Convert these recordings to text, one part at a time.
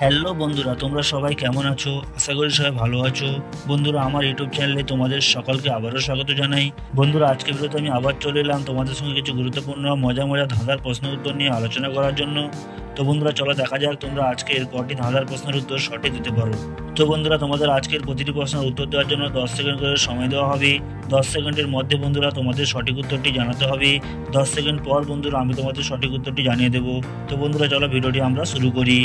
Hello বন্ধুরা, তোমরা সবাই কেমন আছো? আশা করি সবাই ভালো আছো। বন্ধুরা, আমার ইউটিউব চ্যানেলে তোমাদের সকলকে আবারও স্বাগত জানাই। বন্ধুরা, আজকে ভিডিওতে আমি আবার চলে এলাম তোমাদের সঙ্গে কিছু গুরুত্বপূর্ণ মজা ধাঁধার প্রশ্ন উত্তর নিয়ে আলোচনা করার জন্য। তো বন্ধুরা, চলো দেখা যাক তোমরা আজকের কটি ধাঁধার প্রশ্নের উত্তর সঠিক দিতে পারো। তো বন্ধুরা, তোমাদের আজকের প্রতিটি প্রশ্নের উত্তর দেওয়ার জন্য 10 সেকেন্ড করে সময় দেওয়া হবে। 10 সেকেন্ডের মধ্যে বন্ধুরা তোমাদের সঠিক উত্তরটি জানাতে হবে। 10 সেকেন্ড পর বন্ধুরা আমি তোমাদের সঠিক উত্তরটি জানিয়ে দেবো। তো বন্ধুরা, চলো ভিডিওটি আমরা শুরু করি।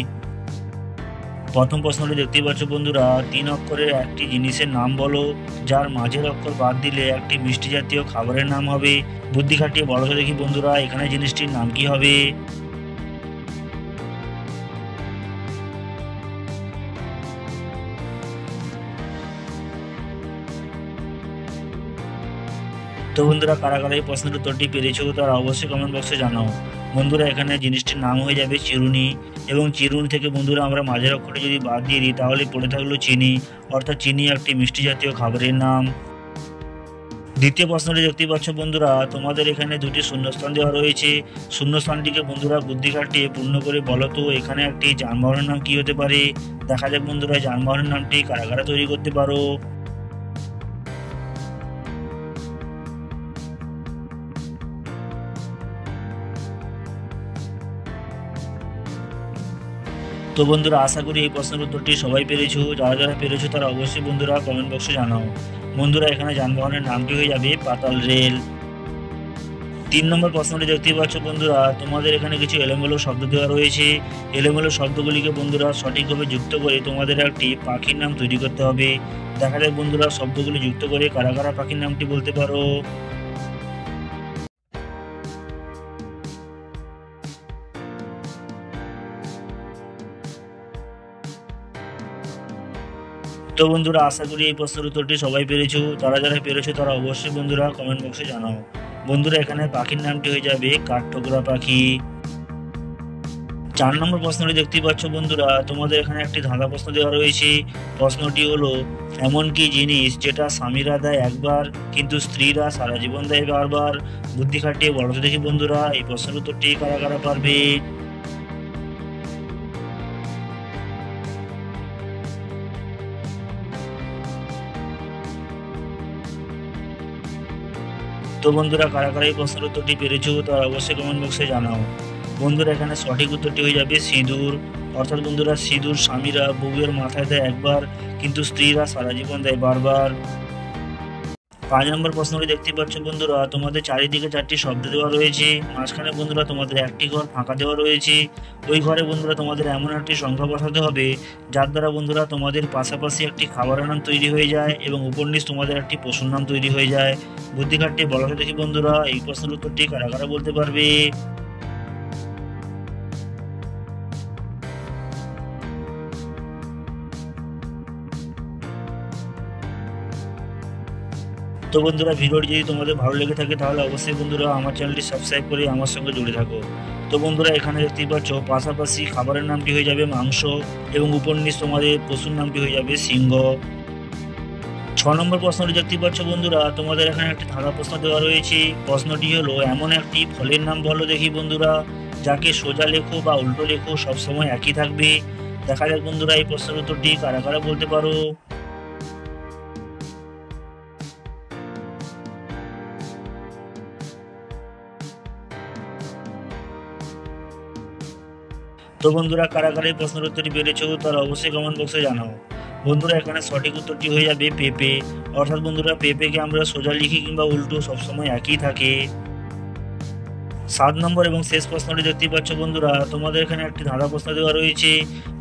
প্রথম প্রশ্নটি দেখতেই পাচ্ছ বন্ধুরা, 3 অক্ষরের একটি জিনিসের নাম বলো যার মাঝের অক্ষর বাদ দিলে একটি মিষ্টি জাতীয় খাবারের নাম হবে। বুদ্ধি খাটিয়ে বলো তো দেখি বন্ধুরা, এখানে জিনিসটির নাম কি হবে? তো বন্ধুরা, কারা কারা এই প্রশ্নের উত্তরটি পেরেছো তারা অবশ্যই কমেন্ট বক্সে জানাও। বন্ধুরা, এখানে জিনিসটির নাম হয়ে যাবে চিরুনি, এবং চিরুনি থেকে বন্ধুরা আমরা মাঝের অক্ষরটি যদি বাদ দিয়ে দিই তাহলে পড়ে থাকলো চিনি, অর্থাৎ চিনি একটি মিষ্টি জাতীয় খাবারের নাম। দ্বিতীয় প্রশ্নটি দেখতেই পাচ্ছ বন্ধুরা, তোমাদের এখানে দুটি শূন্যস্থান দেওয়া রয়েছে। শূন্যস্থানটিকে বন্ধুরা বুদ্ধি খাটিয়ে পূর্ণ করে বলো তো এখানে একটি যানবাহনের নাম কি হতে পারে। দেখা যাক বন্ধুরা, যানবাহনের নামটি কারা কারা তৈরি করতে পারো। তো বন্ধুরা, আশা করি এই প্রশ্নের উত্তরটি সবাই পেরেছো। যারা যারা পেরেছো তারা অবশ্যই বন্ধুরা কমেন্ট বক্সে জানাও। বন্ধুরা, এখানে যানবাহনের নামটি হয়ে যাবে পাতাল রেল। 3 নম্বর প্রশ্নটি দেখতেই পাচ্ছ বন্ধুরা, তোমাদের এখানে কিছু এলোমেলো শব্দ দেওয়া রয়েছে। এলোমেলো শব্দগুলিকে বন্ধুরা সঠিকভাবে যুক্ত করে তোমাদের একটি পাখির নাম তৈরি করতে হবে। দেখা যাক বন্ধুরা, শব্দগুলি যুক্ত করে কারা কারা পাখির নামটি বলতে পারো। তো বন্ধুরা, আশা করি এই প্রশ্নের উত্তরটি সবাই পেরেছো। যারা যারা পেরেছো তারা অবশ্যই বন্ধুরা কমেন্ট বক্সে জানাও। বন্ধুরা, এখানে পাখির নামটি হয়ে যাবে কাঠঠোকরা পাখি। 4 নম্বর প্রশ্নটি দেখতেই পাচ্ছ বন্ধুরা, তোমাদের এখানে একটি ধাঁধা প্রশ্ন দেওয়া রয়েছে। প্রশ্নটি হলো, এমন কি জিনিস যেটা স্বামীরা দেয় একবার কিন্তু স্ত্রীরা সারা জীবন দেয় বারবার। বুদ্ধি খাটিয়ে বলো তো দেখি বন্ধুরা, এই প্রশ্নের উত্তরটি কারা কারা পারবে। তো বন্ধুরা, কারা কারা এই প্রশ্নের উত্তরটি পেরেছো তারা অবশ্যই কমেন্ট বক্সে জানাও। বন্ধুরা, এখানে সঠিক উত্তরটি হয়ে যাবে সিঁদুর, অর্থাৎ বন্ধুরা সিঁদুর স্বামীরা বউয়ের মাথায় দেয় একবার কিন্তু স্ত্রীরা সারা জীবন দেয় বারবার। 5 নম্বর প্রশ্নটি দেখতে পাচ্ছ বন্ধুরা, তোমাদের চারিদিকে 4টি শব্দ দেওয়া রয়েছে। মাঝখানে বন্ধুরা তোমাদের একটি ঘর ফাঁকা দেওয়া রয়েছে। ওই ঘরে বন্ধুরা তোমাদের এমন একটি সংখ্যা বসাতে হবে যার দ্বারা বন্ধুরা তোমাদের পাশাপাশি একটি খাবারের নাম তৈরি হয়ে যায় এবং উপর নিচ তোমাদের একটি পশুর নাম তৈরি হয়ে যায়। বুদ্ধি খাটিয়ে বলা দেখি বন্ধুরা, এই প্রশ্নের উত্তরটি কারা কারা বলতে পারবে। তো বন্ধুরা, ভিডিওটি যদি তোমাদের ভালো লেগে থাকে তাহলে অবশ্যই বন্ধুরা আমার চ্যানেলটি সাবস্ক্রাইব করে আমার সঙ্গে জুড়ে থাকো। তো বন্ধুরা, এখানে দেখতেই পাচ্ছ পাশাপাশি খাবারের নামটি হয়ে যাবে মাংস এবং উপর নিচ তোমাদের পশুর নামটি হয়ে যাবে সিংহ। 6 নম্বর প্রশ্নটি দেখতেই পাচ্ছ বন্ধুরা, তোমাদের এখানে একটি ধাঁধা প্রশ্ন দেওয়া রয়েছে। প্রশ্নটি হলো, এমন একটি ফলের নাম বলো দেখি বন্ধুরা যাকে সোজা লেখো বা উল্টো লেখো সবসময় একই থাকবে। দেখা যাক বন্ধুরা, এই প্রশ্নের উত্তরটি কারা কারা বলতে পারো। তো বন্ধুরা, কারা কারা এই প্রশ্নের উত্তরটি পেরেছো তারা অবশ্যই কমেন্ট বক্সে জানাও। বন্ধুরা, এখানে সঠিক উত্তরটি হয়ে যাবে পেঁপে, অর্থাৎ বন্ধুরা পেঁপেকে আমরা সোজা লিখি কিংবা উল্টো সবসময় একই থাকে। 7 নম্বর এবং শেষ প্রশ্নটি দেখতে পাচ্ছ বন্ধুরা, তোমাদের এখানে একটি ধাঁধা প্রশ্ন দেওয়া রয়েছে।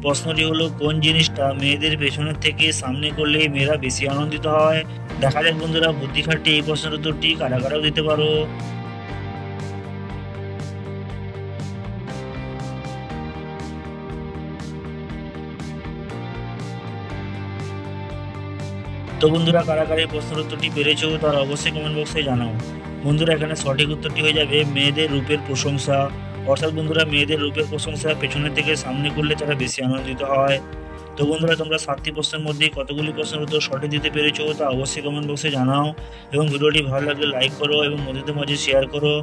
প্রশ্নটি হলো, কোন জিনিসটা মেয়েদের পেছনের থেকে সামনে করলে মেয়েরা বেশি আনন্দিত হয়। দেখা যাক বন্ধুরা, বুদ্ধি খাটিয়ে এই প্রশ্নের উত্তরটি কারা কারা দিতে পারো। তো বন্ধুরা, কারা কারা এই প্রশ্নের উত্তরটি পেরেছো তারা অবশ্যই কমেন্ট বক্সে জানাও। বন্ধুরা, এখানে সঠিক উত্তরটি হয়ে যাবে মেয়েদের রূপের প্রশংসা, অর্থাৎ বন্ধুরা মেয়েদের রূপের প্রশংসা পেছনের থেকে সামনে করলে তারা বেশি আনন্দিত হয়। তো বন্ধুরা, তোমরা 7টি প্রশ্নের মধ্যে কতগুলি প্রশ্নের উত্তর সঠিক দিতে পেরেছো তা অবশ্যই কমেন্ট বক্সে জানাও, এবং ভিডিওটি ভালো লাগলে লাইক করো এবং বন্ধুদের মাঝে শেয়ার করো,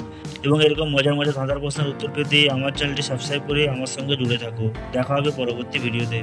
এবং এরকম মজার মজার ধাঁধার প্রশ্নের উত্তর পেতে আমার চ্যানেলটি সাবস্ক্রাইব করে আমার সঙ্গে জুড়ে থাকো। দেখা হবে পরবর্তী ভিডিওতে।